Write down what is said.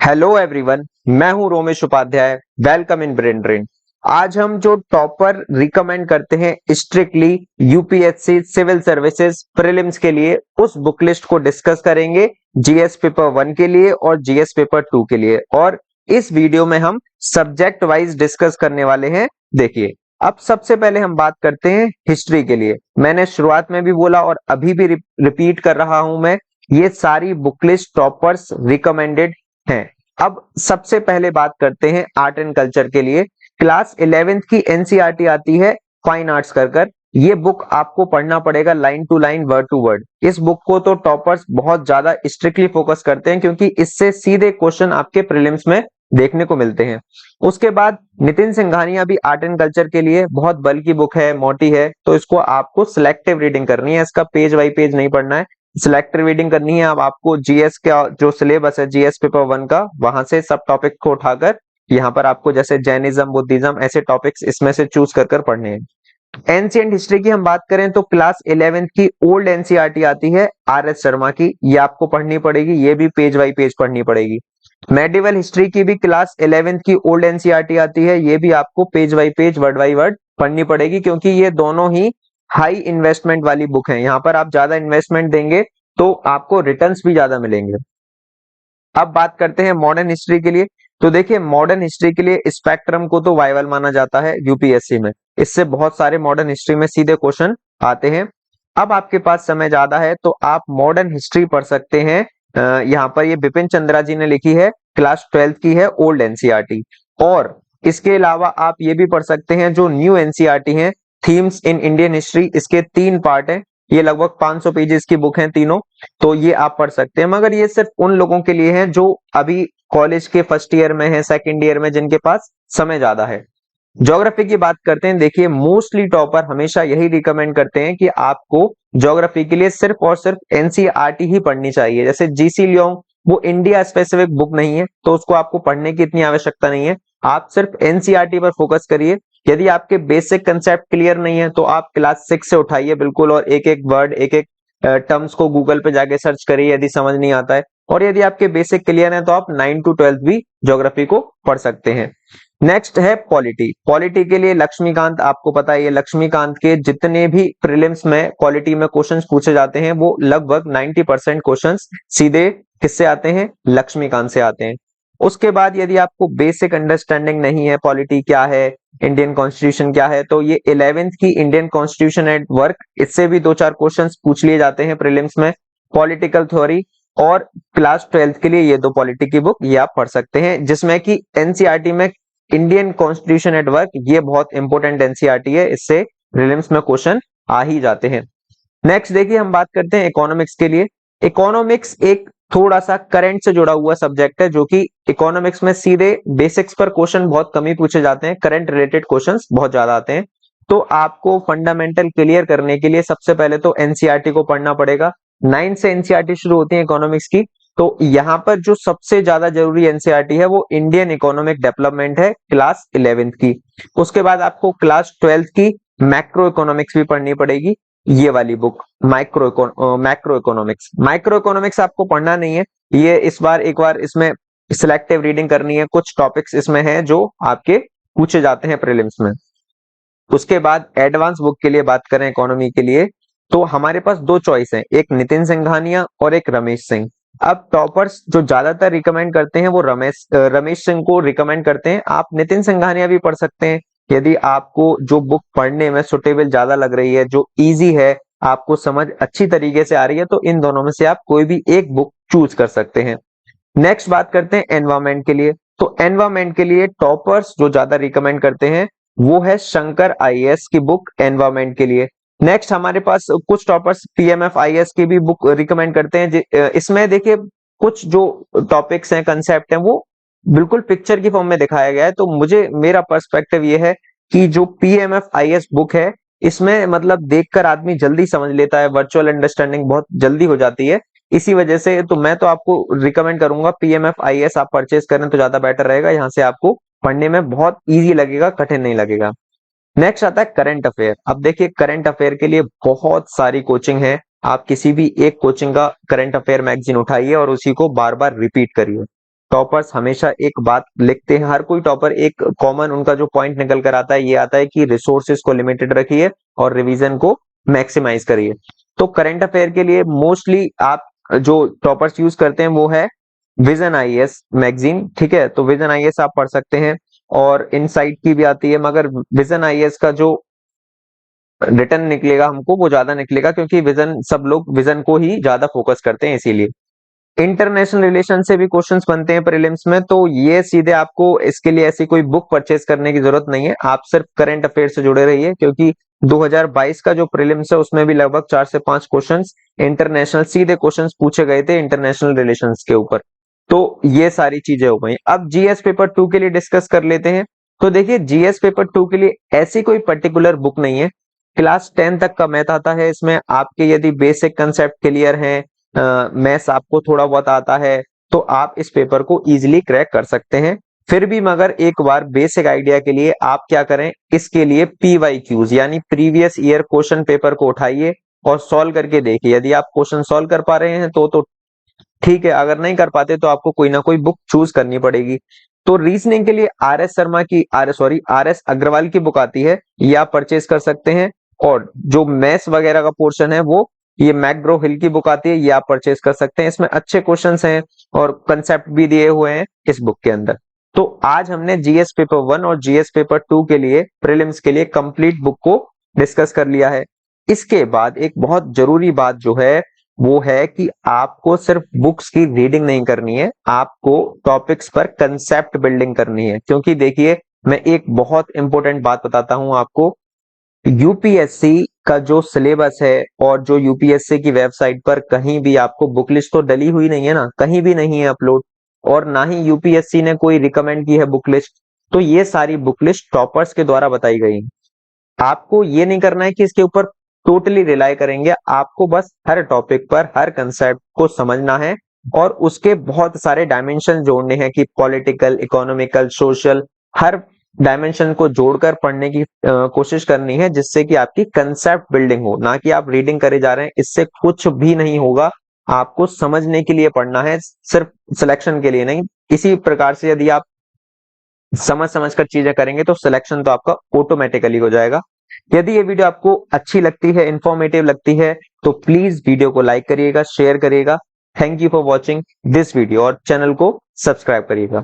Hello everyone, मैं हूं Romesh Upadhyay. Welcome in brain drain. आज हम जो टॉपर रिकमेंड करते हैं strictly UPSC civil services prelims के लिए, उस बुक लिस्ट को डिस्कस करेंगे जीएस पेपर 1 के लिए और जीएस पेपर 2 के लिए। और इस वीडियो में हम सब्जेक्ट वाइज डिस्कस करने वाले हैं। देखिए, अब सबसे पहले हम बात करते हैं हिस्ट्री के लिए। मैंने शुरुआत में भी बोला और अभी भी रिपीट कर रहा हूं मैं, ये सारी बुक लिस्ट टॉपर्स रिकमेंडेड हैं। अब सबसे पहले बात करते हैं आर्ट एंड कल्चर के लिए। क्लास 11th की एनसीईआरटी आती है फाइन आर्ट्स कर। ये बुक आपको पढ़ना पड़ेगा line to line, word to word. इस बुक को तो टॉपर्स बहुत ज्यादा स्ट्रिक्टली फोकस करते हैं क्योंकि इससे सीधे क्वेश्चन आपके प्रीलिम्स में देखने को मिलते हैं। उसके बाद नितिन सिंघानिया भी आर्ट एंड कल्चर के लिए बहुत बल्कि बुक है, मोटी है, तो इसको आपको सिलेक्टिव रीडिंग करनी है। इसका पेज बाई पेज नहीं पढ़ना है, सिलेक्टिव रीडिंग करनी है। अब आपको जीएस का जो सिलेबस है जीएस पेपर 1 का, वहां से सब टॉपिक को उठाकर यहाँ पर आपको जैसे जैनिज्म, बुद्धिज्म, ऐसे टॉपिक्स इसमें से चूज कर पढ़ने हैं। एंशिएंट हिस्ट्री की हम बात करें तो क्लास 11th की ओल्ड एनसीईआरटी आती है आर.एस. शर्मा की, ये आपको पढ़नी पड़ेगी। ये भी पेज बाई पेज पढ़नी पड़ेगी। मेडिवल हिस्ट्री की भी क्लास 11th की ओल्ड एनसीईआरटी आती है, ये भी आपको page by page, word by word पढ़नी पड़ेगी क्योंकि ये दोनों ही हाई इन्वेस्टमेंट वाली बुक है। यहाँ पर आप ज्यादा इन्वेस्टमेंट देंगे तो आपको रिटर्न्स भी ज्यादा मिलेंगे। अब बात करते हैं मॉडर्न हिस्ट्री के लिए। तो देखिए, मॉडर्न हिस्ट्री के लिए स्पेक्ट्रम को तो वाइवल माना जाता है यूपीएससी में। इससे बहुत सारे मॉडर्न हिस्ट्री में सीधे क्वेश्चन आते हैं। अब आपके पास समय ज्यादा है तो आप मॉडर्न हिस्ट्री पढ़ सकते हैं। यहाँ पर ये बिपिन चंद्रा जी ने लिखी है, क्लास 12th की है, ओल्ड एनसीईआरटी। और इसके अलावा आप ये भी पढ़ सकते हैं जो न्यू एनसीईआरटी है, थीम्स इन इंडियन हिस्ट्री। इसके 3 पार्ट हैं, ये लगभग 500 पेजेस की बुक हैं तीनों, तो ये आप पढ़ सकते हैं। मगर ये सिर्फ उन लोगों के लिए है जो अभी कॉलेज के फर्स्ट ईयर में है, सेकंड ईयर में, जिनके पास समय ज्यादा है। ज्योग्राफी की बात करते हैं। देखिए, मोस्टली टॉपर हमेशा यही रिकमेंड करते हैं कि आपको ज्योग्राफी के लिए सिर्फ और सिर्फ एनसीईआरटी ही पढ़नी चाहिए। जैसे जीसी लियोंग, वो इंडिया स्पेसिफिक बुक नहीं है तो उसको आपको पढ़ने की इतनी आवश्यकता नहीं है। आप सिर्फ एनसीईआरटी पर फोकस करिए। यदि आपके बेसिक कंसेप्ट क्लियर नहीं है तो आप क्लास 6 से उठाइए बिल्कुल, और एक एक वर्ड, एक एक टर्म्स को गूगल पे जाके सर्च करिए यदि समझ नहीं आता है। और यदि आपके बेसिक क्लियर है तो आप 9 to 12 भी ज्योग्राफी को पढ़ सकते हैं। नेक्स्ट है पॉलिटी। पॉलिटी के लिए लक्ष्मीकांत, आपको पता है, ये लक्ष्मीकांत के जितने भी प्रीलिम्स में पॉलिटी में क्वेश्चंस पूछे जाते हैं वो लगभग 90% क्वेश्चंस सीधे किससे आते हैं? लक्ष्मीकांत से आते हैं। उसके बाद यदि आपको बेसिक अंडरस्टैंडिंग नहीं है, पॉलिटी क्या है, इंडियन कॉन्स्टिट्यूशन क्या है, तो ये 11th की इंडियन कॉन्स्टिट्यूशन एट वर्क, इससे भी 2-4 क्वेश्चंस पूछ लिए जाते हैं प्रीलिम्स में। पॉलिटिकल थ्योरी और क्लास 12th के लिए ये 2 पॉलिटी की बुक ये आप पढ़ सकते हैं, जिसमें कि एनसीईआरटी में इंडियन कॉन्स्टिट्यूशन एट वर्क, ये बहुत इंपॉर्टेंट एनसीईआरटी है, इससे प्रीलिम्स में क्वेश्चन आ ही जाते हैं। नेक्स्ट देखिए, हम बात करते हैं इकोनॉमिक्स के लिए। इकोनॉमिक्स एक थोड़ा सा करंट से जुड़ा हुआ सब्जेक्ट है, जो कि इकोनॉमिक्स में सीधे बेसिक्स पर क्वेश्चन बहुत कम ही पूछे जाते हैं, करंट रिलेटेड क्वेश्चंस बहुत ज्यादा आते हैं। तो आपको फंडामेंटल क्लियर करने के लिए सबसे पहले तो एनसीईआरटी को पढ़ना पड़ेगा। 9 से एनसीईआरटी शुरू होती है इकोनॉमिक्स की। तो यहाँ पर जो सबसे ज्यादा जरूरी एनसीईआरटी है वो इंडियन इकोनॉमिक डेवलपमेंट है, क्लास 11th की। उसके बाद आपको क्लास 12th की मैक्रो इकोनॉमिक्स भी पढ़नी पड़ेगी, ये वाली book macro economics. Micro economics आपको पढ़ना नहीं है, ये इस बार एक बार इसमें सिलेक्टिव रीडिंग करनी है। कुछ टॉपिक्स इसमें हैं जो आपके पूछे जाते हैं प्रीलिम्स में। उसके बाद एडवांस बुक के लिए बात करें इकोनॉमी के लिए, तो हमारे पास 2 चॉइस हैं, एक नितिन सिंघानिया और एक रमेश सिंह। अब टॉपर्स जो ज्यादातर रिकमेंड करते हैं वो रमेश सिंह को रिकमेंड करते हैं। आप नितिन सिंघानिया भी पढ़ सकते हैं यदि आपको जो बुक पढ़ने में सुटेबल ज्यादा लग रही है, जो इजी है, आपको समझ अच्छी तरीके से आ रही है, तो इन दोनों में से आप कोई भी एक बुक चूज कर सकते हैं। नेक्स्ट बात करते हैं एनवायरमेंट के लिए। तो एनवायरमेंट के लिए टॉपर्स जो ज्यादा रिकमेंड करते हैं वो है शंकर आईएएस की बुक एनवायरमेंट के लिए। नेक्स्ट हमारे पास कुछ टॉपर्स पीएमएफ आईएएस की भी बुक रिकमेंड करते हैं। इसमें देखिए, कुछ जो टॉपिक्स हैं, कंसेप्ट हैं, वो बिल्कुल पिक्चर की फॉर्म में दिखाया गया है। तो मुझे, मेरा पर्सपेक्टिव ये है कि जो पीएमएफ आईएएस बुक है, इसमें मतलब देखकर आदमी जल्दी समझ लेता है, वर्चुअल अंडरस्टैंडिंग बहुत जल्दी हो जाती है। इसी वजह से तो मैं तो आपको रिकमेंड करूंगा पीएमएफ आईएएस आप परचेज करें तो ज्यादा बेटर रहेगा। यहाँ से आपको पढ़ने में बहुत इजी लगेगा, कठिन नहीं लगेगा। नेक्स्ट आता है करंट अफेयर। अब देखिए, करंट अफेयर के लिए बहुत सारी कोचिंग है। आप किसी भी एक कोचिंग का करंट अफेयर मैगजीन उठाइए और उसी को बार बार रिपीट करिए। टॉपर्स हमेशा एक बात लिखते हैं, हर कोई टॉपर एक कॉमन उनका जो पॉइंट निकल कर आता है ये आता है कि रिसोर्सेज को लिमिटेड रखिए और रिवीजन को मैक्सिमाइज करिए। तो करंट अफेयर के लिए मोस्टली आप जो टॉपर्स यूज करते हैं वो है विजन आईएएस मैगजीन, ठीक है। तो विजन आईएएस आप पढ़ सकते हैं और इनसाइट की भी आती है, मगर विजन आईएएस का जो रिटर्न निकलेगा हमको वो ज्यादा निकलेगा, क्योंकि विजन सब लोग विजन को ही ज्यादा फोकस करते हैं इसीलिए। इंटरनेशनल रिलेशन से भी क्वेश्चंस बनते हैं प्रीलिम्स में, तो ये सीधे आपको इसके लिए ऐसी कोई बुक परचेज करने की जरूरत नहीं है, आप सिर्फ करंट अफेयर से जुड़े रहिए, क्योंकि 2022 का जो प्रीलिम्स है उसमें भी लगभग 4 से 5 क्वेश्चंस इंटरनेशनल सीधे क्वेश्चंस पूछे गए थे इंटरनेशनल रिलेशंस के ऊपर। तो ये सारी चीजें हो गई। अब जीएस पेपर 2 के लिए डिस्कस कर लेते हैं। तो देखिए जीएस पेपर 2 के लिए ऐसी कोई पर्टिकुलर बुक नहीं है, क्लास 10 तक का मैथ आता है इसमें। आपके यदि बेसिक कंसेप्ट क्लियर है, मैथ्स आपको थोड़ा बहुत आता है, तो आप इस पेपर को इजीली क्रैक कर सकते हैं। फिर भी मगर एक बार बेसिक आइडिया के लिए आप क्या करें, इसके लिए पीवाईक्यूज यानी प्रीवियस ईयर क्वेश्चन पेपर को उठाइए और सॉल्व करके देखिए। यदि आप क्वेश्चन सॉल्व कर पा रहे हैं तो ठीक है, अगर नहीं कर पाते तो आपको कोई ना कोई बुक चूज करनी पड़ेगी। तो रीजनिंग के लिए आर एस अग्रवाल की बुक आती है, ये आप परचेज कर सकते हैं। और जो मैथ्स वगैरह का पोर्शन है वो ये मैकग्रो हिल की बुक आती है, ये आप परचेज कर सकते हैं। इसमें अच्छे क्वेश्चंस हैं और कंसेप्ट भी दिए हुए हैं इस बुक के अंदर। तो आज हमने जीएस पेपर 1 और जीएस पेपर 2 के लिए प्रीलिम्स के लिए कंप्लीट बुक को डिस्कस कर लिया है। इसके बाद एक बहुत जरूरी बात जो है वो है कि आपको सिर्फ बुक्स की रीडिंग नहीं करनी है, आपको टॉपिक्स पर कंसेप्ट बिल्डिंग करनी है। क्योंकि देखिए मैं एक बहुत इंपॉर्टेंट बात बताता हूं आपको, यूपीएससी का जो सिलेबस है और जो यूपीएससी की वेबसाइट पर कहीं भी आपको बुक लिस्ट तो डली हुई नहीं है ना, कहीं भी नहीं है अपलोड, और ना ही यूपीएससी ने कोई रिकमेंड की है बुक लिस्ट। तो ये सारी बुक लिस्ट टॉपर्स के द्वारा बताई गई। आपको ये नहीं करना है कि इसके ऊपर टोटली रिलाई करेंगे, आपको बस हर टॉपिक पर हर कंसेप्ट को समझना है और उसके बहुत सारे डायमेंशन जोड़ने हैं कि पॉलिटिकल, इकोनॉमिकल, सोशल, हर डायमेंशन को जोड़कर पढ़ने की कोशिश करनी है, जिससे कि आपकी कंसेप्ट बिल्डिंग हो, ना कि आप रीडिंग करे जा रहे हैं। इससे कुछ भी नहीं होगा, आपको समझने के लिए पढ़ना है, सिर्फ सिलेक्शन के लिए नहीं। इसी प्रकार से यदि आप समझ समझ कर चीजें करेंगे तो सिलेक्शन तो आपका ऑटोमेटिकली हो जाएगा। यदि ये वीडियो आपको अच्छी लगती है, इंफॉर्मेटिव लगती है, तो प्लीज वीडियो को लाइक करिएगा, शेयर करिएगा। Thank you for watching this video और चैनल को सब्सक्राइब करिएगा।